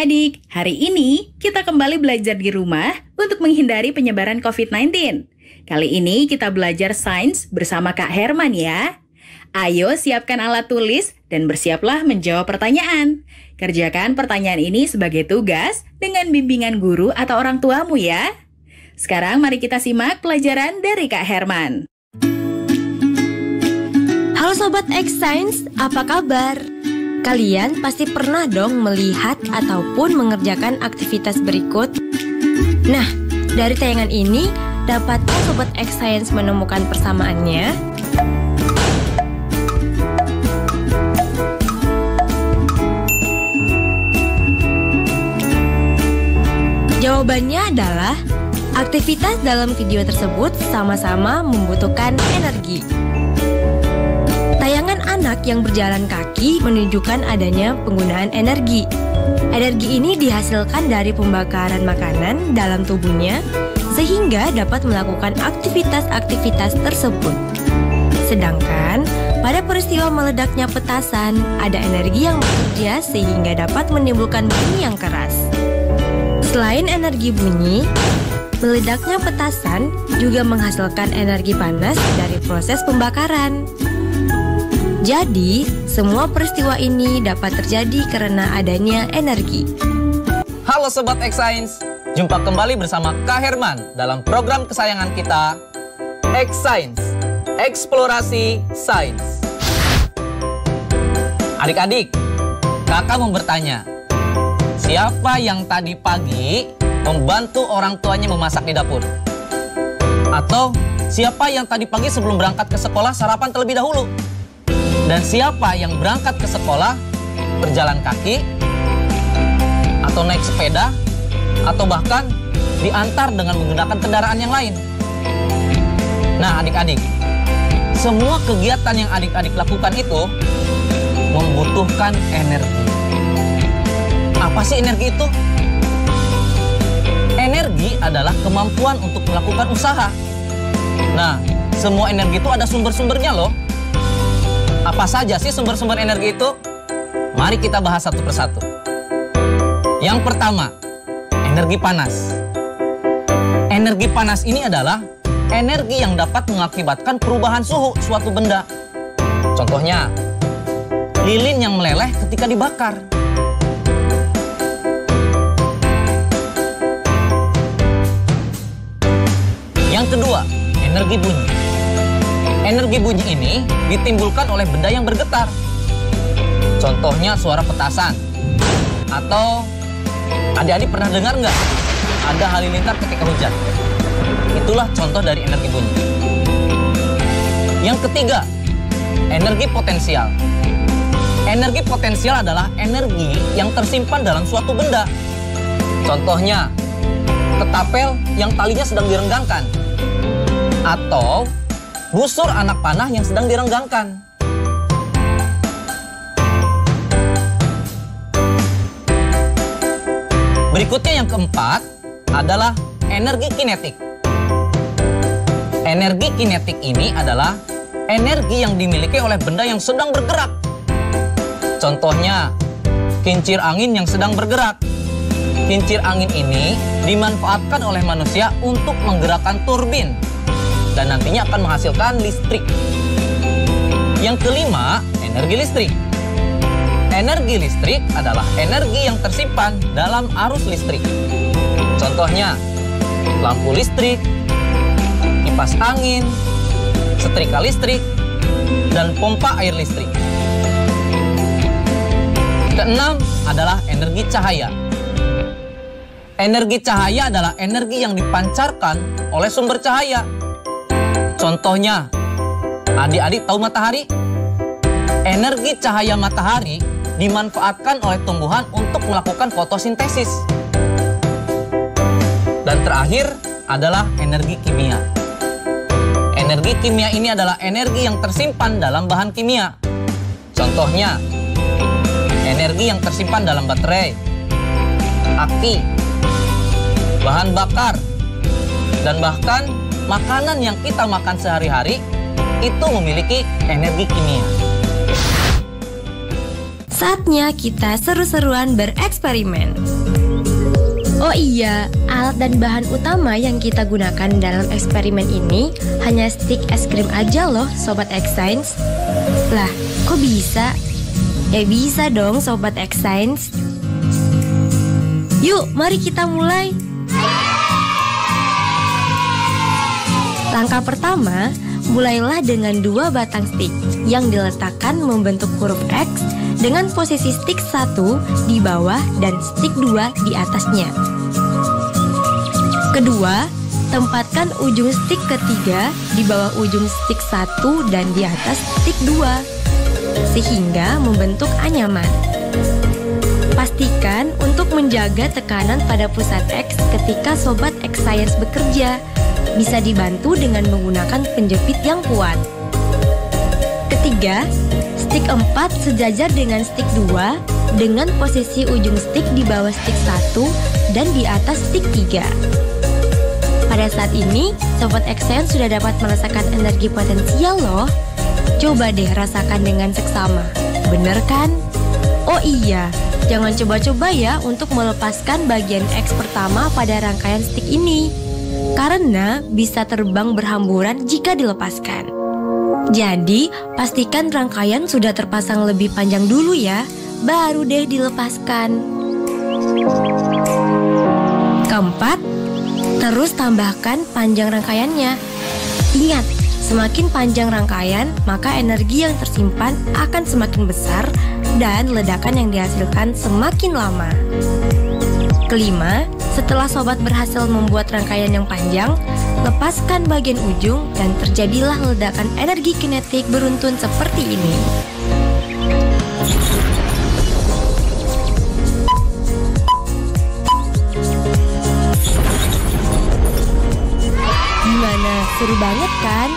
adik-adik, hari ini kita kembali belajar di rumah untuk menghindari penyebaran COVID-19. Kali ini kita belajar sains bersama Kak Herman ya. Ayo siapkan alat tulis dan bersiaplah menjawab pertanyaan. Kerjakan pertanyaan ini sebagai tugas dengan bimbingan guru atau orang tuamu ya. Sekarang mari kita simak pelajaran dari Kak Herman. Halo Sobat X Science, apa kabar? Kalian pasti pernah dong melihat ataupun mengerjakan aktivitas berikut. Nah, dari tayangan ini, dapatkah Sobat X Science menemukan persamaannya? Jawabannya adalah, aktivitas dalam video tersebut sama-sama membutuhkan energi. Tayangan anak yang berjalan kaki menunjukkan adanya penggunaan energi. Energi ini dihasilkan dari pembakaran makanan dalam tubuhnya sehingga dapat melakukan aktivitas-aktivitas tersebut. Sedangkan pada peristiwa meledaknya petasan, ada energi yang bekerja sehingga dapat menimbulkan bunyi yang keras. Selain energi bunyi, meledaknya petasan juga menghasilkan energi panas dari proses pembakaran. Jadi, semua peristiwa ini dapat terjadi karena adanya energi. Halo Sobat X Science, jumpa kembali bersama Kak Herman dalam program kesayangan kita, X Science, Eksplorasi Sains. Adik-adik, kakak mau bertanya, siapa yang tadi pagi membantu orang tuanya memasak di dapur? Atau siapa yang tadi pagi sebelum berangkat ke sekolah sarapan terlebih dahulu? Dan siapa yang berangkat ke sekolah berjalan kaki, atau naik sepeda, atau bahkan diantar dengan menggunakan kendaraan yang lain? Nah adik-adik, semua kegiatan yang adik-adik lakukan itu membutuhkan energi. Apa sih energi itu? Energi adalah kemampuan untuk melakukan usaha. Nah, semua energi itu ada sumber-sumbernya loh. Apa saja sih sumber-sumber energi itu? Mari kita bahas satu persatu. Yang pertama, energi panas. Energi panas ini adalah energi yang dapat mengakibatkan perubahan suhu suatu benda. Contohnya, lilin yang meleleh ketika dibakar. Yang kedua, energi bunyi. Energi bunyi ini ditimbulkan oleh benda yang bergetar. Contohnya suara petasan. Atau adik-adik pernah dengar nggak? Ada halilintar ketika hujan. Itulah contoh dari energi bunyi. Yang ketiga, energi potensial. Energi potensial adalah energi yang tersimpan dalam suatu benda. Contohnya, ketapel yang talinya sedang direnggangkan. Atau busur anak panah yang sedang direnggangkan. Berikutnya yang keempat adalah energi kinetik. Energi kinetik ini adalah energi yang dimiliki oleh benda yang sedang bergerak. Contohnya, kincir angin yang sedang bergerak. Kincir angin ini dimanfaatkan oleh manusia untuk menggerakkan turbin dan nantinya akan menghasilkan listrik. Yang kelima, energi listrik. Energi listrik adalah energi yang tersimpan dalam arus listrik. Contohnya, lampu listrik, kipas angin, setrika listrik, dan pompa air listrik. Keenam adalah energi cahaya. Energi cahaya adalah energi yang dipancarkan oleh sumber cahaya. Contohnya, adik-adik tahu matahari? Energi cahaya matahari dimanfaatkan oleh tumbuhan untuk melakukan fotosintesis. Dan terakhir adalah energi kimia. Energi kimia ini adalah energi yang tersimpan dalam bahan kimia. Contohnya, energi yang tersimpan dalam baterai, aki, bahan bakar, dan bahkan makanan yang kita makan sehari-hari itu memiliki energi kimia. saatnya kita seru-seruan bereksperimen. Oh iya, alat dan bahan utama yang kita gunakan dalam eksperimen ini hanya stik es krim aja loh, Sobat X Science. Lah, kok bisa? Ya bisa dong, Sobat X Science. Yuk, mari kita mulai. Langkah pertama, mulailah dengan 2 batang stik yang diletakkan membentuk huruf X dengan posisi stik 1 di bawah dan stik 2 di atasnya. Kedua, tempatkan ujung stik ketiga di bawah ujung stik 1 dan di atas stik 2 sehingga membentuk anyaman. Pastikan untuk menjaga tekanan pada pusat X ketika Sobat X Science bekerja. Bisa dibantu dengan menggunakan penjepit yang kuat. Ketiga, stik 4 sejajar dengan stik 2 dengan posisi ujung stik di bawah stik 1 dan di atas stik 3. Pada saat ini, Sobat X Science sudah dapat merasakan energi potensial loh. Coba deh rasakan dengan seksama. Bener kan? Oh iya, jangan coba-coba ya untuk melepaskan bagian X pertama pada rangkaian stik ini, karena bisa terbang berhamburan jika dilepaskan. Jadi, pastikan rangkaian sudah terpasang lebih panjang dulu ya, baru deh dilepaskan. Keempat, terus tambahkan panjang rangkaiannya. Ingat, semakin panjang rangkaian, maka energi yang tersimpan akan semakin besar dan ledakan yang dihasilkan semakin lama. Kelima, setelah sobat berhasil membuat rangkaian yang panjang, lepaskan bagian ujung dan terjadilah ledakan energi kinetik beruntun seperti ini. Gimana? Seru banget kan?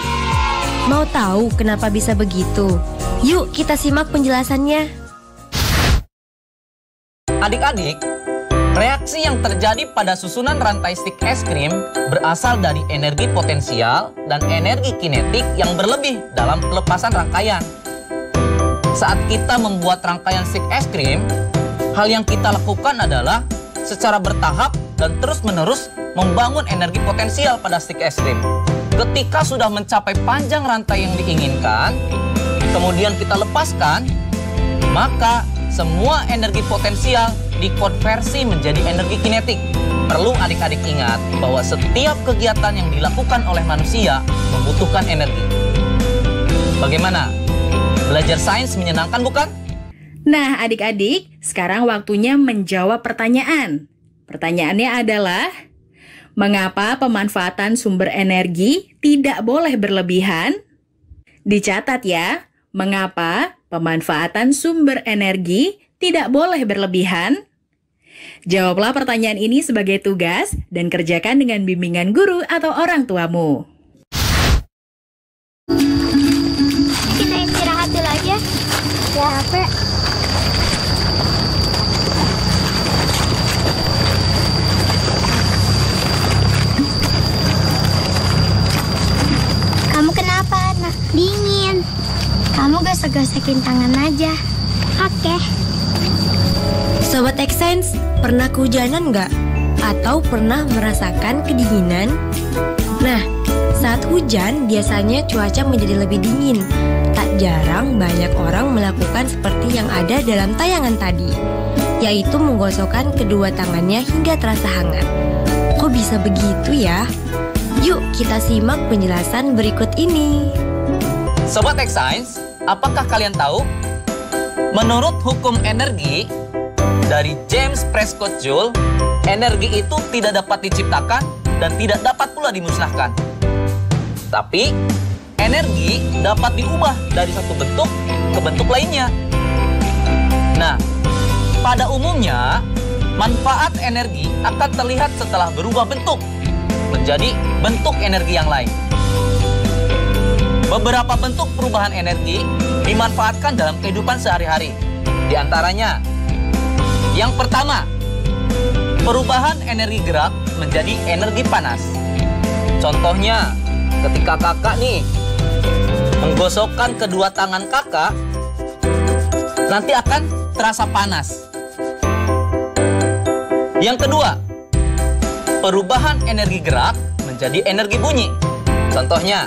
Mau tahu kenapa bisa begitu? Yuk kita simak penjelasannya. Adik-adik, reaksi yang terjadi pada susunan rantai stik es krim berasal dari energi potensial dan energi kinetik yang berlebih dalam pelepasan rangkaian. Saat kita membuat rangkaian stik es krim, hal yang kita lakukan adalah secara bertahap dan terus-menerus membangun energi potensial pada stik es krim. Ketika sudah mencapai panjang rantai yang diinginkan, kemudian kita lepaskan, maka semua energi potensial dikonversi menjadi energi kinetik. Perlu adik-adik ingat bahwa setiap kegiatan yang dilakukan oleh manusia membutuhkan energi. Bagaimana? Belajar sains menyenangkan bukan? Nah adik-adik, sekarang waktunya menjawab pertanyaan. Pertanyaannya adalah, mengapa pemanfaatan sumber energi tidak boleh berlebihan? Dicatat ya, mengapa pemanfaatan sumber energi tidak boleh berlebihan? Jawablah pertanyaan ini sebagai tugas dan kerjakan dengan bimbingan guru atau orang tuamu. Kita istirahat dulu aja. Ya, capek. Kamu kenapa, Nak? Dingin. Kamu gosok-gosokin tangan aja. Oke. Sobat X Science, pernah kehujanan nggak? Atau pernah merasakan kedinginan? Nah, saat hujan biasanya cuaca menjadi lebih dingin. Tak jarang banyak orang melakukan seperti yang ada dalam tayangan tadi, yaitu menggosokkan kedua tangannya hingga terasa hangat. Kok bisa begitu ya? Yuk kita simak penjelasan berikut ini. Sobat X Science, apakah kalian tahu? Menurut hukum energi dari James Prescott Joule, energi itu tidak dapat diciptakan dan tidak dapat pula dimusnahkan. Tapi, energi dapat diubah dari satu bentuk ke bentuk lainnya. Nah, pada umumnya, manfaat energi akan terlihat setelah berubah bentuk menjadi bentuk energi yang lain. Beberapa bentuk perubahan energi dimanfaatkan dalam kehidupan sehari-hari. Di antaranya, yang pertama, perubahan energi gerak menjadi energi panas. Contohnya, ketika kakak nih menggosokkan kedua tangan kakak, nanti akan terasa panas. Yang kedua, perubahan energi gerak menjadi energi bunyi. Contohnya,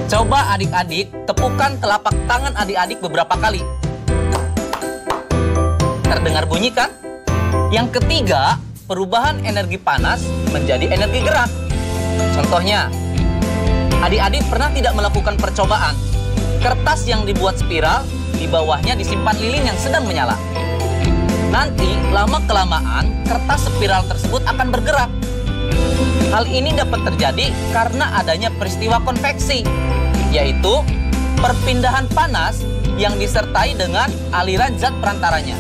coba adik-adik tepukan telapak tangan adik-adik beberapa kali. Terdengar bunyi kan? Yang ketiga, perubahan energi panas menjadi energi gerak. Contohnya, adik-adik pernah tidak melakukan percobaan? Kertas yang dibuat spiral, di bawahnya disimpan lilin yang sedang menyala. Nanti, lama-kelamaan, kertas spiral tersebut akan bergerak. Hal ini dapat terjadi karena adanya peristiwa konveksi, yaitu perpindahan panas yang disertai dengan aliran zat perantaranya.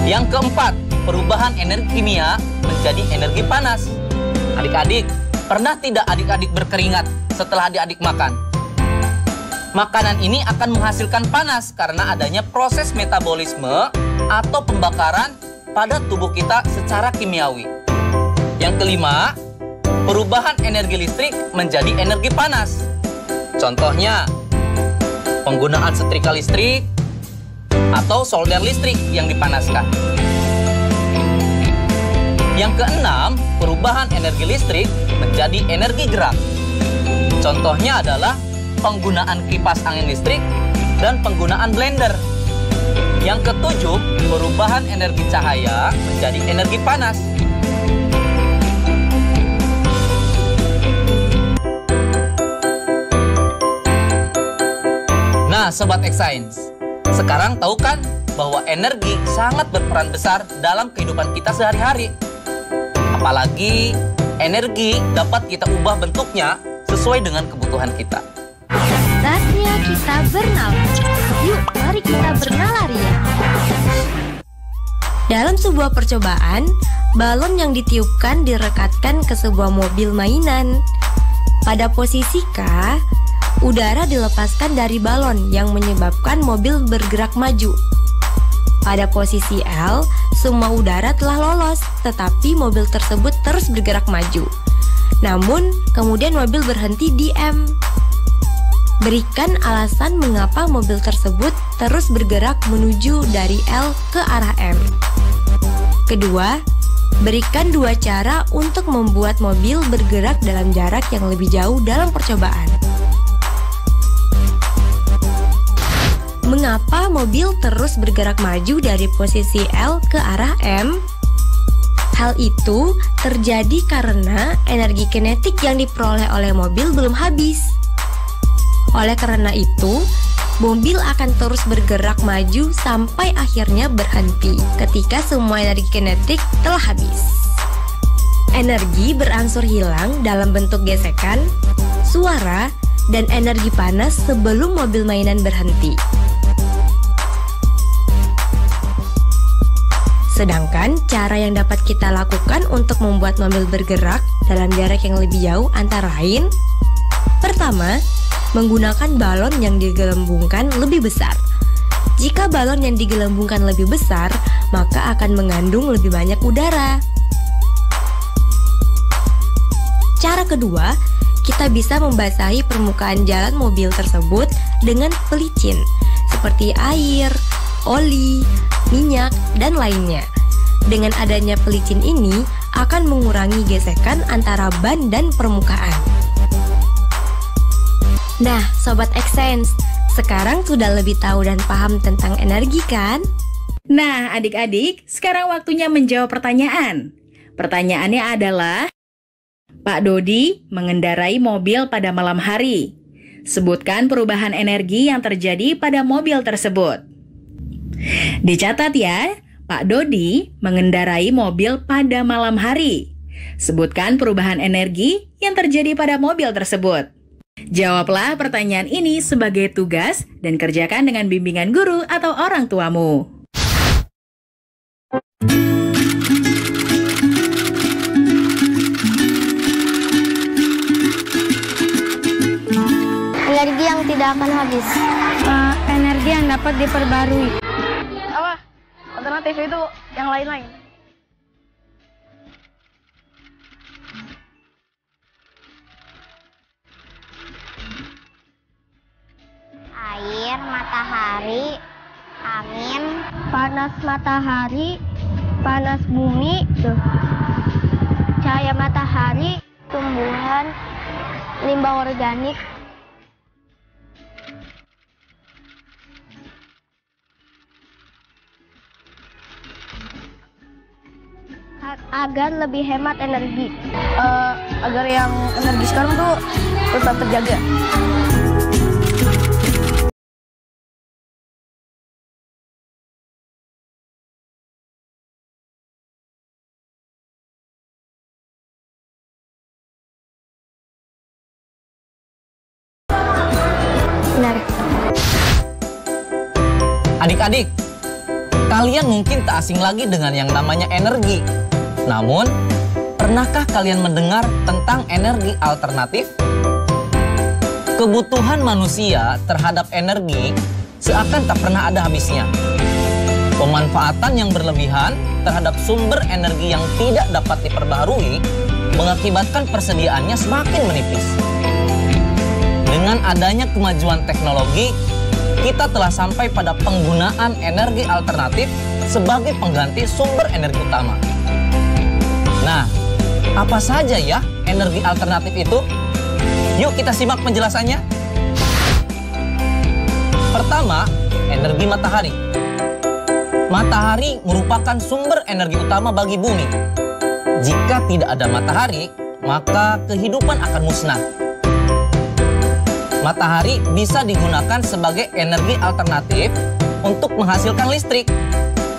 Yang keempat, perubahan energi kimia menjadi energi panas. Adik-adik, pernah tidak adik-adik berkeringat setelah adik-adik makan? Makanan ini akan menghasilkan panas karena adanya proses metabolisme atau pembakaran pada tubuh kita secara kimiawi. Yang kelima, perubahan energi listrik menjadi energi panas. Contohnya, penggunaan setrika listrik atau solder listrik yang dipanaskan. Yang keenam, perubahan energi listrik menjadi energi gerak. Contohnya adalah penggunaan kipas angin listrik dan penggunaan blender. Yang ketujuh, perubahan energi cahaya menjadi energi panas. Nah, Sobat X-Science, sekarang tahu kan bahwa energi sangat berperan besar dalam kehidupan kita sehari-hari. Apalagi energi dapat kita ubah bentuknya sesuai dengan kebutuhan kita. Saatnya kita bernalar. Yuk, mari kita bernalar ya. Dalam sebuah percobaan, balon yang ditiupkan direkatkan ke sebuah mobil mainan. Pada posisi K, udara dilepaskan dari balon yang menyebabkan mobil bergerak maju. Pada posisi L, semua udara telah lolos, tetapi mobil tersebut terus bergerak maju. Namun, kemudian mobil berhenti di M. Berikan alasan mengapa mobil tersebut terus bergerak menuju dari L ke arah M. Kedua, berikan dua cara untuk membuat mobil bergerak dalam jarak yang lebih jauh dalam percobaan. Mengapa mobil terus bergerak maju dari posisi L ke arah M? Hal itu terjadi karena energi kinetik yang diperoleh oleh mobil belum habis. Oleh karena itu, mobil akan terus bergerak maju sampai akhirnya berhenti ketika semua energi kinetik telah habis. Energi berangsur hilang dalam bentuk gesekan, suara, dan energi panas sebelum mobil mainan berhenti. Sedangkan cara yang dapat kita lakukan untuk membuat mobil bergerak dalam jarak yang lebih jauh antara lain: pertama, menggunakan balon yang digelembungkan lebih besar. Jika balon yang digelembungkan lebih besar, maka akan mengandung lebih banyak udara. Cara kedua, kita bisa membasahi permukaan jalan mobil tersebut dengan pelicin, seperti air, oli, minyak, dan lainnya. Dengan adanya pelicin ini akan mengurangi gesekan antara ban dan permukaan. Nah, Sobat X-Science, sekarang sudah lebih tahu dan paham tentang energi kan? Nah, adik-adik, sekarang waktunya menjawab pertanyaan. Pertanyaannya adalah, Pak Dodi mengendarai mobil pada malam hari. Sebutkan perubahan energi yang terjadi pada mobil tersebut. Dicatat ya, Pak Dodi mengendarai mobil pada malam hari. Sebutkan perubahan energi yang terjadi pada mobil tersebut. Jawablah pertanyaan ini sebagai tugas dan kerjakan dengan bimbingan guru atau orang tuamu. Energi yang tidak akan habis. Energi yang dapat diperbarui. Apa? Alternatif itu yang lain-lain. Air, matahari, angin, panas matahari, panas bumi, cahaya matahari, tumbuhan, limbah organik. Agar lebih hemat energi. Agar yang energi sekarang tuh tetap terjaga. Benar. Adik-adik, kalian mungkin tak asing lagi dengan yang namanya energi. Namun, pernahkah kalian mendengar tentang energi alternatif? Kebutuhan manusia terhadap energi seakan tak pernah ada habisnya. Pemanfaatan yang berlebihan terhadap sumber energi yang tidak dapat diperbaharui mengakibatkan persediaannya semakin menipis. Dengan adanya kemajuan teknologi, kita telah sampai pada penggunaan energi alternatif sebagai pengganti sumber energi utama. Nah, apa saja ya energi alternatif itu? Yuk kita simak penjelasannya. Pertama, energi matahari. Matahari merupakan sumber energi utama bagi bumi. Jika tidak ada matahari, maka kehidupan akan musnah. Matahari bisa digunakan sebagai energi alternatif untuk menghasilkan listrik.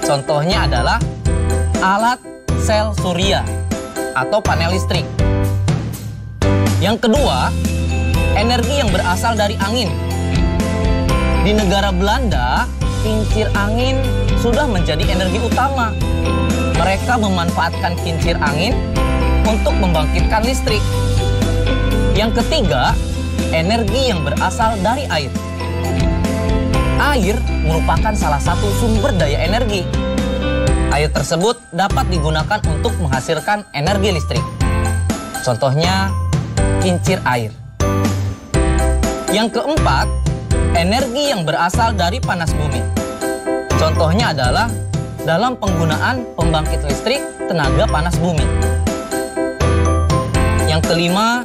Contohnya adalah alat sel surya atau panel listrik. Yang kedua, energi yang berasal dari angin. Di negara Belanda, kincir angin sudah menjadi energi utama. Mereka memanfaatkan kincir angin untuk membangkitkan listrik. Yang ketiga, energi yang berasal dari air. Air merupakan salah satu sumber daya energi. Air tersebut dapat digunakan untuk menghasilkan energi listrik. Contohnya, kincir air. Yang keempat, energi yang berasal dari panas bumi. Contohnya adalah dalam penggunaan pembangkit listrik tenaga panas bumi. Yang kelima,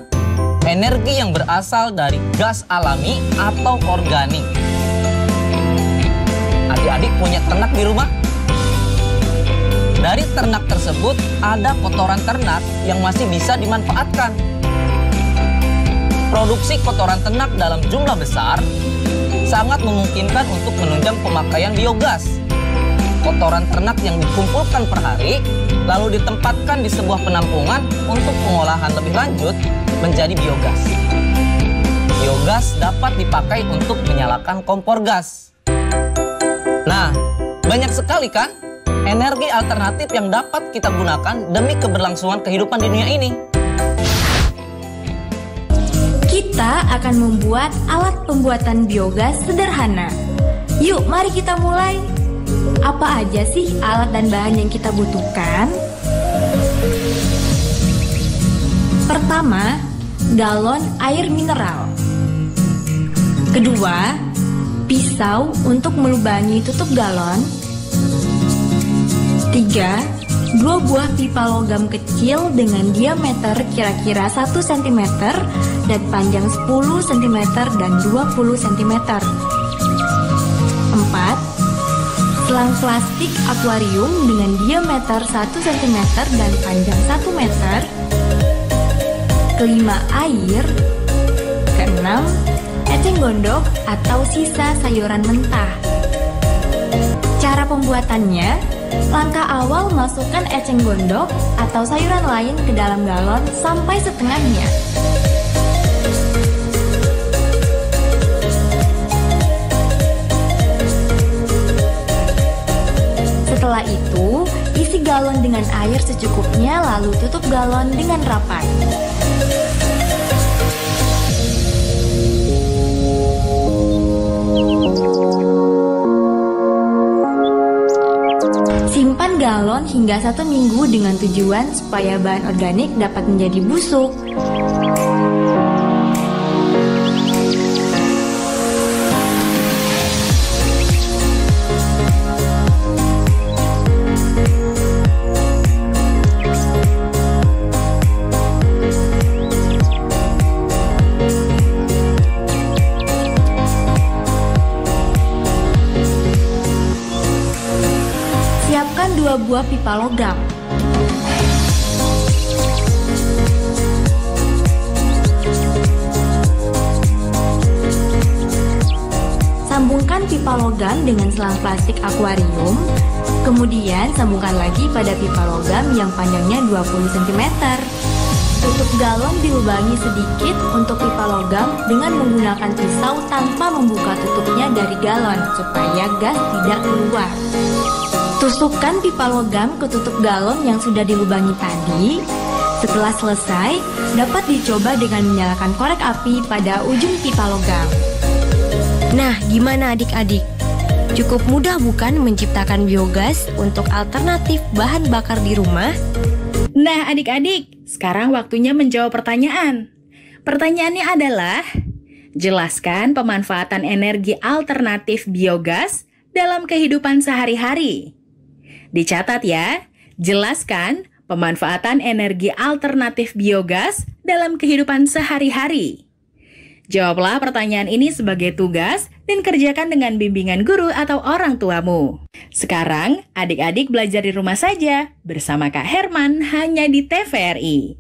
energi yang berasal dari gas alami atau organik. Adik-adik punya ternak di rumah? Dari ternak tersebut ada kotoran ternak yang masih bisa dimanfaatkan. Produksi kotoran ternak dalam jumlah besar sangat memungkinkan untuk menunjang pemakaian biogas. Kotoran ternak yang dikumpulkan per hari lalu ditempatkan di sebuah penampungan untuk pengolahan lebih lanjut menjadi biogas. Biogas dapat dipakai untuk menyalakan kompor gas. Nah, banyak sekali kan energi alternatif yang dapat kita gunakan demi keberlangsungan kehidupan di dunia ini. Kita akan membuat alat pembuatan biogas sederhana. Yuk, mari kita mulai. Apa aja sih alat dan bahan yang kita butuhkan? Pertama, galon air mineral. Kedua, pisau untuk melubangi tutup galon. 3. 2 buah pipa logam kecil dengan diameter kira-kira 1 cm dan panjang 10 cm dan 20 cm. 4. Selang plastik akuarium dengan diameter 1 cm dan panjang 1 meter. Kelima, air. Keenam, eceng gondok atau sisa sayuran mentah. Cara pembuatannya, langkah awal masukkan eceng gondok atau sayuran lain ke dalam galon sampai setengahnya. Setelah itu, isi galon dengan air secukupnya lalu tutup galon dengan rapat. Simpan galon hingga 1 minggu dengan tujuan supaya bahan organik dapat menjadi busuk. sebuah pipa logam. Sambungkan pipa logam dengan selang plastik akuarium, kemudian sambungkan lagi pada pipa logam yang panjangnya 20 cm. Tutup galon dilubangi sedikit untuk pipa logam dengan menggunakan pisau tanpa membuka tutupnya dari galon supaya gas tidak keluar. Tusukkan pipa logam ke tutup galon yang sudah dilubangi tadi. Setelah selesai, dapat dicoba dengan menyalakan korek api pada ujung pipa logam. Nah, gimana adik-adik? Cukup mudah bukan menciptakan biogas untuk alternatif bahan bakar di rumah? Nah adik-adik, sekarang waktunya menjawab pertanyaan. Pertanyaannya adalah, jelaskan pemanfaatan energi alternatif biogas dalam kehidupan sehari-hari. Dicatat ya, jelaskan pemanfaatan energi alternatif biogas dalam kehidupan sehari-hari. Jawablah pertanyaan ini sebagai tugas dan kerjakan dengan bimbingan guru atau orang tuamu. Sekarang, adik-adik belajar di rumah saja bersama Kak Herman hanya di TVRI.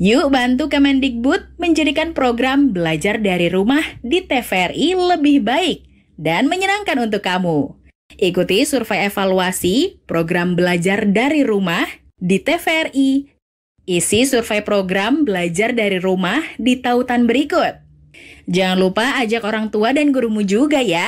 Yuk bantu Kemendikbud menjadikan program belajar dari rumah di TVRI lebih baik dan menyenangkan untuk kamu. Ikuti survei evaluasi program belajar dari rumah di TVRI. Isi survei program belajar dari rumah di tautan berikut. Jangan lupa ajak orang tua dan gurumu juga ya.